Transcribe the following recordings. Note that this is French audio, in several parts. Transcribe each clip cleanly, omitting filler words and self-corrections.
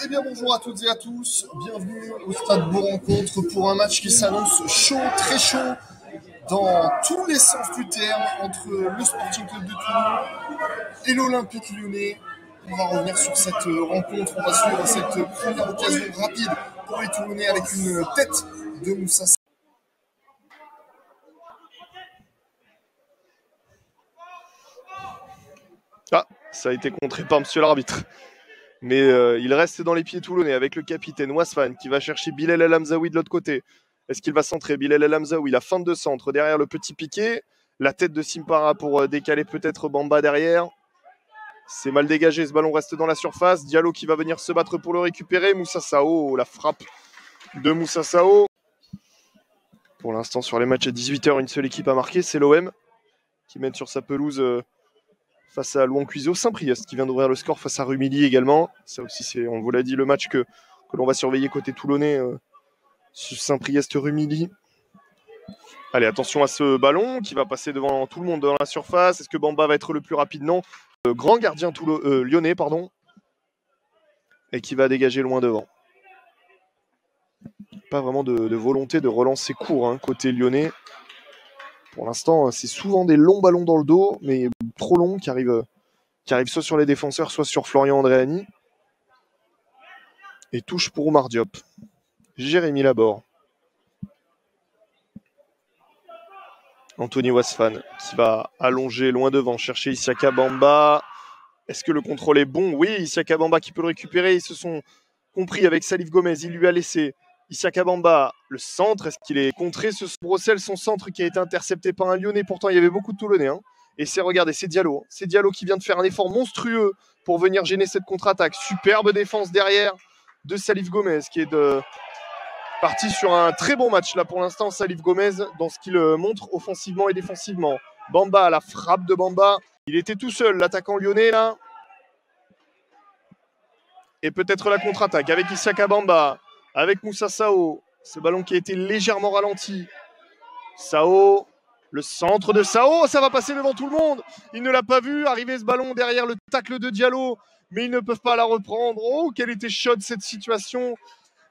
Eh bien bonjour à toutes et à tous, bienvenue au Stade Bourg-Rencontre pour un match qui s'annonce chaud, très chaud, dans tous les sens du terme, entre le Sporting Club de Toulon et l'Olympique Lyonnais. On va revenir sur cette rencontre, on va suivre cette première occasion rapide pour les Toulonnais avec une tête de Moussa. Ah, ça a été contré par monsieur l'arbitre. Mais il reste dans les pieds toulonnais avec le capitaine Wasfan qui va chercher Bilal El Hamzaoui de l'autre côté. Est-ce qu'il va centrer Bilal El Hamzaoui, la feinte de centre derrière le petit piqué, la tête de Simpara pour décaler peut-être Bamba derrière. C'est mal dégagé, ce ballon reste dans la surface. Diallo qui va venir se battre pour le récupérer. Moussa Sao, la frappe de Moussa Sao. Pour l'instant, sur les matchs à 18h, une seule équipe a marqué, c'est l'OM qui mène sur sa pelouse face à Louan-Cuiseaux. Saint-Priest qui vient d'ouvrir le score face à Rumilly également. Ça aussi, c'est, on vous l'a dit, le match que l'on va surveiller côté toulonnais. Saint-Priest-Rumilly. Allez, attention à ce ballon qui va passer devant tout le monde dans la surface. Est-ce que Bamba va être le plus rapide? Non. Grand gardien lyonnais, pardon. Et qui va dégager loin devant. Pas vraiment de volonté de relancer court côté lyonnais. Pour l'instant, c'est souvent des longs ballons dans le dos, mais trop longs qui arrivent soit sur les défenseurs, soit sur Florian Andréani. Et touche pour Oumar Diop. Jérémy Laborde. Anthony Wasfan qui va allonger loin devant, chercher Isiaka Bamba. Est-ce que le contrôle est bon? Oui, Isiaka Bamba qui peut le récupérer. Ils se sont compris avec Salif Gomez. Il lui a laissé Isiaka Bamba le centre. Est-ce qu'il est contré ce Brossel, son centre qui a été intercepté par un Lyonnais? Pourtant, il y avait beaucoup de Toulonnais. Et regardez, c'est Diallo. C'est Diallo qui vient de faire un effort monstrueux pour venir gêner cette contre-attaque. Superbe défense derrière de Salif Gomez qui est parti sur un très bon match là pour l'instant. Salif Gomez dans ce qu'il montre offensivement et défensivement. Bamba, la frappe de Bamba. Il était tout seul, l'attaquant lyonnais là. Et peut-être la contre-attaque avec Isiaka Bamba, avec Moussa Sao. Ce ballon qui a été légèrement ralenti. Sao, le centre de Sao, ça va passer devant tout le monde. Il ne l'a pas vu arriver ce ballon derrière le tacle de Diallo, mais ils ne peuvent pas la reprendre. Oh, quelle était chaude cette situation.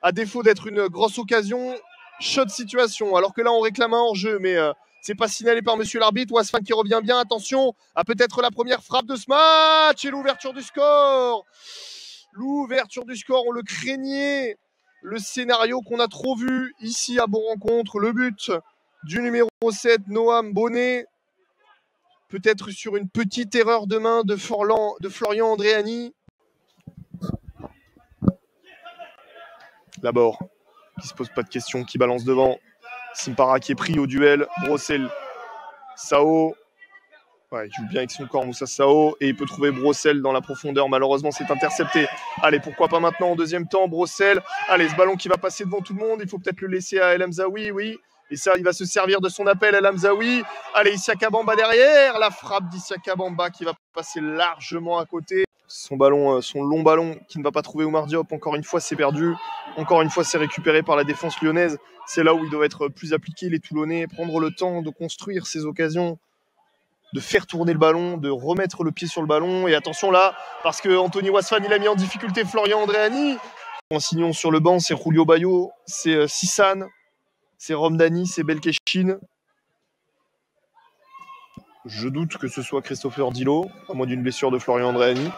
À défaut d'être une grosse occasion, chaude situation. Alors que là, on réclame un hors-jeu, mais c'est pas signalé par monsieur l'arbitre. Wasfan qui revient bien. Attention à peut-être la première frappe de ce match et l'ouverture du score. L'ouverture du score, on le craignait. Le scénario qu'on a trop vu ici à Bourg-Rencontre. Le but du numéro 7, Noam Bonnet. Peut-être sur une petite erreur de main de Florian Andréani. Laborde qui se pose pas de questions, qui balance devant. Simpara qui est pris au duel. Brossel, Sao. Ouais, il joue bien avec son corps, Moussa Sao. Et il peut trouver Brossel dans la profondeur. Malheureusement, c'est intercepté. Allez, pourquoi pas maintenant en deuxième temps, Brossel. Allez, ce ballon qui va passer devant tout le monde. Il faut peut-être le laisser à El Hamzaoui, oui. Et ça, il va se servir de son appel, El Hamzaoui. Allez, Isiaka Bamba derrière. La frappe d'Isiaka Bamba qui va passer largement à côté. Son long ballon qui ne va pas trouver Oumar Diop. Encore une fois, c'est perdu. Encore une fois, c'est récupéré par la défense lyonnaise. C'est là où il doit être plus appliqué, les Toulonnais. Prendre le temps de construire ces occasions, de faire tourner le ballon, de remettre le pied sur le ballon. Et attention là, parce que Anthony Wasfan, il a mis en difficulté Florian Andréani. En signant sur le banc, c'est Julio Bayo, c'est Sissane, c'est Romdani, c'est Belkeshin. Je doute que ce soit Christopher Dilo, à moins d'une blessure de Florian Andréani.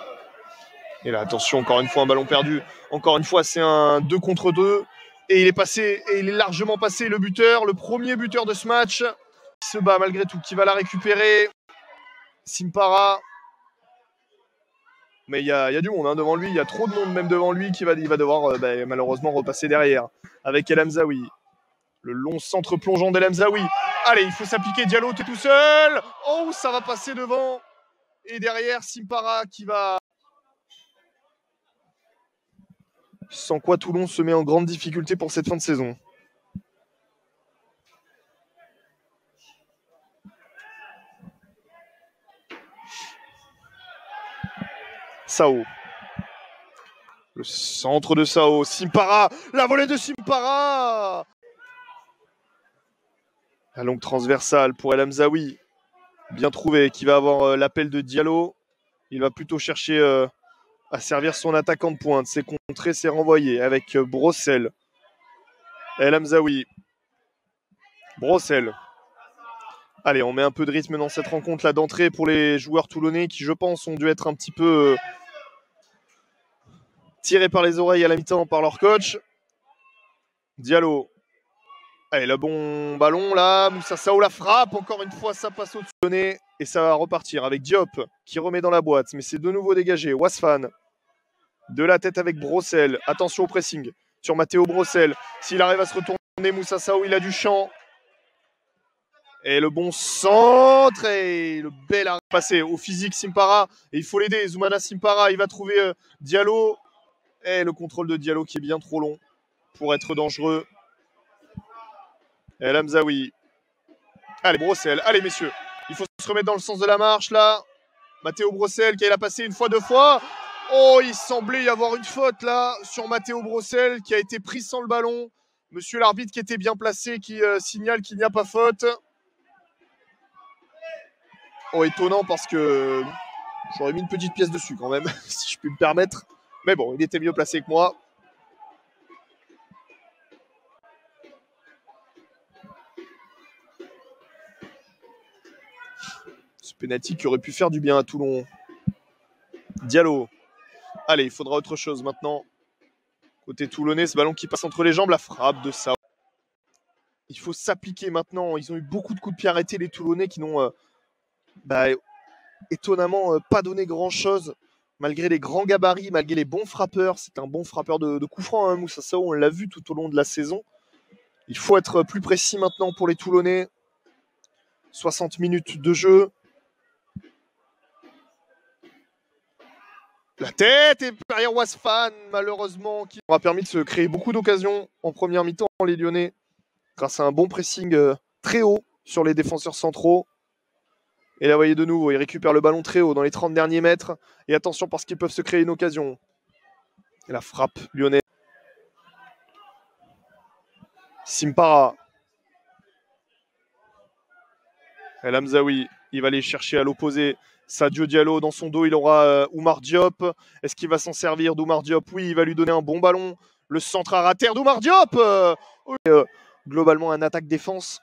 Et là, attention, encore une fois, un ballon perdu. Encore une fois, c'est un 2 contre 2. Et il est passé, et il est largement passé, le buteur, le premier buteur de ce match. Qui se bat malgré tout, qui va la récupérer. Simpara. Mais il y a du monde devant lui. Il y a trop de monde même devant lui il va devoir malheureusement repasser derrière. Avec El Hamzaoui. Le long centre plongeant d'El Hamzaoui. Allez, il faut s'appliquer. Diallo, t'es tout seul. Oh, ça va passer devant. Et derrière, Simpara qui va... Sans quoi Toulon se met en grande difficulté pour cette fin de saison. Sao. Le centre de Sao, Simpara, la volée de Simpara. La longue transversale pour El Hamzaoui. Bien trouvé, qui va avoir l'appel de Diallo. Il va plutôt chercher à servir son attaquant de pointe. C'est contré, c'est renvoyé avec Brossel. El Hamzaoui. Brossel. Allez, on met un peu de rythme dans cette rencontre là d'entrée pour les joueurs toulonnais qui, je pense, ont dû être un petit peu tirés par les oreilles à la mi-temps par leur coach. Diallo. Allez, le bon ballon là. Moussa Sao la frappe. Encore une fois, ça passe au-dessus du nez et ça va repartir avec Diop qui remet dans la boîte. Mais c'est de nouveau dégagé. Wasfan. De la tête avec Brossel. Attention au pressing sur Matteo Brossel. S'il arrive à se retourner, Moussa Sao, il a du champ. Et le bon centre et le bel arrêt passé au physique Simpara. Et il faut l'aider. Zoumana Simpara, il va trouver Diallo. Et le contrôle de Diallo qui est bien trop long pour être dangereux. El Hamzaoui. Allez, Brossel. Allez, messieurs. Il faut se remettre dans le sens de la marche là. Matteo Brossel qui a passé une fois, deux fois. Oh, il semblait y avoir une faute là sur Matteo Brossel qui a été pris sans le ballon. Monsieur l'arbitre qui était bien placé qui signale qu'il n'y a pas faute. Oh, étonnant parce que j'aurais mis une petite pièce dessus quand même, si je puis me permettre. Mais bon, il était mieux placé que moi. Ce pénalty qui aurait pu faire du bien à Toulon. Diallo. Allez, il faudra autre chose maintenant. Côté toulonnais, ce ballon qui passe entre les jambes, la frappe de Sao. Il faut s'appliquer maintenant. Ils ont eu beaucoup de coups de pied arrêtés, les Toulonnais, qui n'ont étonnamment pas donné grand-chose. Malgré les grands gabarits, malgré les bons frappeurs. C'est un bon frappeur de coups francs, hein, Moussa Sao. On l'a vu tout au long de la saison. Il faut être plus précis maintenant pour les Toulonnais. 60 minutes de jeu. La tête et derrière Wasfan, malheureusement, qui aura permis de se créer beaucoup d'occasions en première mi-temps, les Lyonnais, grâce à un bon pressing très haut sur les défenseurs centraux. Et là, vous voyez de nouveau, ils récupèrent le ballon très haut dans les 30 derniers mètres. Et attention parce qu'ils peuvent se créer une occasion. Et la frappe lyonnaise. Simpara. El Hamzaoui, il va aller chercher à l'opposé. Sadio Diallo dans son dos, il aura Oumar Diop. Est-ce qu'il va s'en servir d'Oumar Diop? Oui, il va lui donner un bon ballon. Le centre à rater d'Oumar Diop. Globalement, un attaque-défense.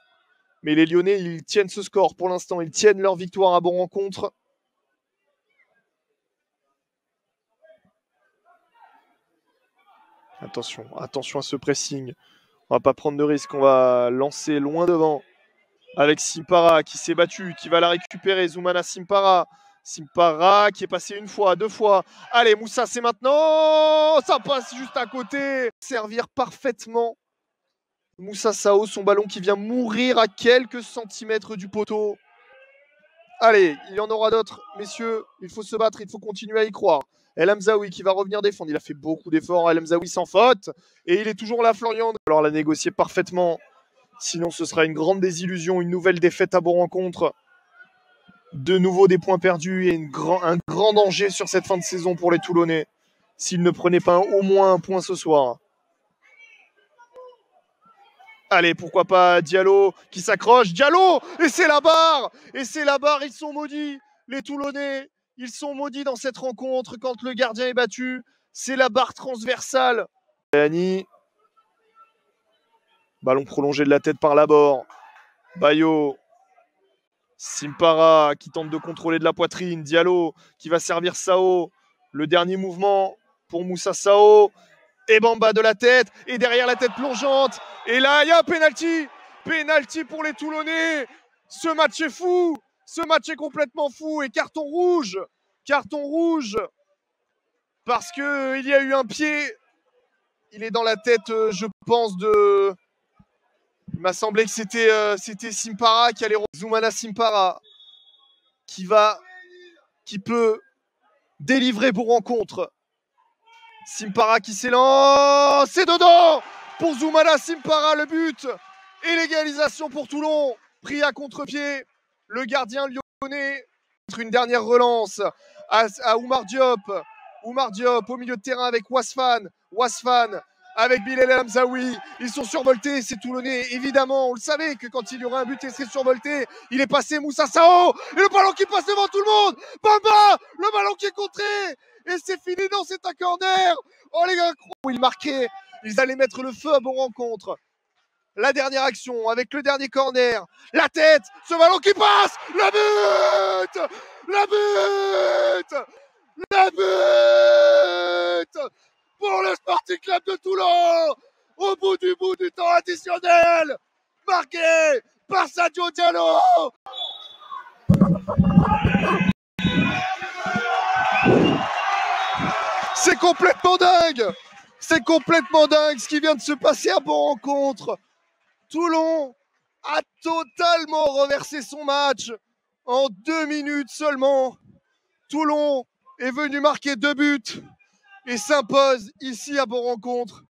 Mais les Lyonnais, ils tiennent ce score pour l'instant. Ils tiennent leur victoire à bon rencontre. Attention, attention à ce pressing. On va pas prendre de risque. On va lancer loin devant. Avec Simpara qui s'est battu, qui va la récupérer. Zoumana Simpara. Simpara qui est passé une fois, deux fois. Allez, Moussa, c'est maintenant. Ça passe juste à côté. Servir parfaitement. Moussa Sao, son ballon qui vient mourir à quelques centimètres du poteau. Allez, il y en aura d'autres, messieurs. Il faut se battre, il faut continuer à y croire. El Hamzaoui qui va revenir défendre. Il a fait beaucoup d'efforts. El Hamzaoui sans faute. Et il est toujours là, Florian. Alors, l'a négocié parfaitement. Sinon, ce sera une grande désillusion, une nouvelle défaite à bon rencontre. De nouveau des points perdus et un grand danger sur cette fin de saison pour les Toulonnais. S'ils ne prenaient pas au moins un point ce soir. Allez, pourquoi pas Diallo qui s'accroche. Diallo! Et c'est la barre! Et c'est la barre, ils sont maudits. Les Toulonnais, ils sont maudits dans cette rencontre quand le gardien est battu. C'est la barre transversale. Annie. Ballon prolongé de la tête par Laborde. Bayo. Simpara qui tente de contrôler de la poitrine. Diallo qui va servir Sao. Le dernier mouvement pour Moussa Sao. Et Bamba de la tête. Et derrière la tête plongeante. Et là, il y a un penalty. Penalty pour les Toulonnais. Ce match est fou. Ce match est complètement fou. Et carton rouge. Carton rouge. Parce qu'il y a eu un pied. Il est dans la tête, je pense, de... Il m'a semblé que c'était Simpara qui allait... Zoumana Simpara qui peut délivrer pour rencontre. Simpara qui s'élance. C'est dedans pour Zoumana Simpara, le but. Et l'égalisation pour Toulon. Pris à contre-pied. Le gardien lyonnais. Une dernière relance à Oumar Diop. Oumar Diop au milieu de terrain avec Wasfan. Wasfan avec Bilal El Hamzaoui. Ils sont survoltés, c'est Toulonnais. Évidemment, on le savait que quand il y aurait un but, il serait survolté. Il est passé Moussa Sao. Et le ballon qui passe devant tout le monde. Bamba, le ballon qui est contré. Et c'est fini, non, c'est un corner. Oh les gars, ils marquaient. Ils allaient mettre le feu à Bon Rencontre. La dernière action avec le dernier corner. La tête, ce ballon qui passe. Le but. Le but. Le but pour le Sporting Club de Toulon, au bout du temps additionnel, marqué par Sadio Diallo. C'est complètement dingue. C'est complètement dingue ce qui vient de se passer à Bon Rencontre. Toulon a totalement renversé son match en 2 minutes seulement. Toulon est venu marquer 2 buts et s'impose ici à Bon Rencontre.